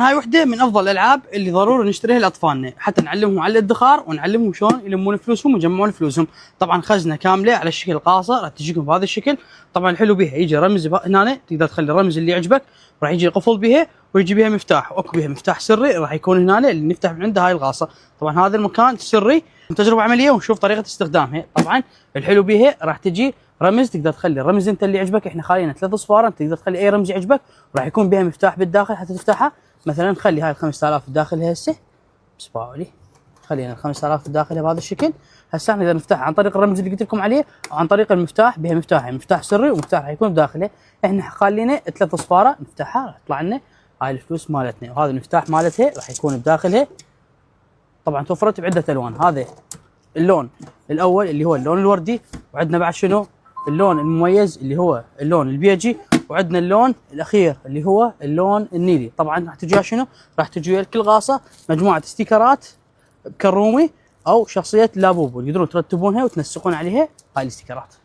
هاي وحده من افضل الالعاب اللي ضروري نشتريها لاطفالنا حتى نعلمهم على الادخار ونعلمهم شلون يلمون فلوسهم ويجمعون فلوسهم. طبعا خزنه كامله على الشكل القاصر راح تجيكم بهذا الشكل. طبعا الحلو بها يجي رمز هنا، تقدر تخلي الرمز اللي يعجبك، راح يجي قفل بها ويجي بها مفتاح، واكو بها مفتاح سري راح يكون هنا اللي نفتح من عنده هاي الغاصه. طبعا هذا المكان سري، تجربه عمليه ونشوف طريقه استخدامها. طبعا الحلو بها راح تجي رمز، تقدر تخلي الرمز انت اللي يعجبك، احنا خالينا 3 اصفار، انت تقدر تخلي اي رمز يعجبك، وراح يكون بها مفتاح بالداخل حتى تفتحها. مثلا نخلي هاي ال 5000 الداخل هسه، اصبعوا لي، خلينا ال 5000 الداخل بهذا الشكل. هسه نقدر نفتحها عن طريق الرمز اللي قلت لكم عليه او عن طريق المفتاح، بها مفتاحين، مفتاح سري ومفتاح راح يكون بداخله. احنا خالينا 3 اصفار نفتحها راح يطلع لنا هاي الفلوس مالتنا، وهذا المفتاح مالتها راح يكون بداخلها. طبعا توفرت بعده الوان، هذا اللون الاول اللي هو اللون الوردي، وعندنا بعد شنو اللون المميز اللي هو اللون البيجي، وعندنا اللون الاخير اللي هو اللون النيلي. طبعا راح تجي شنو، راح تجي كل غاصه مجموعه استيكرات بكرومي او شخصيه لابوبو، تقدرون ترتبونها وتنسقون عليها هاي الاستيكرات.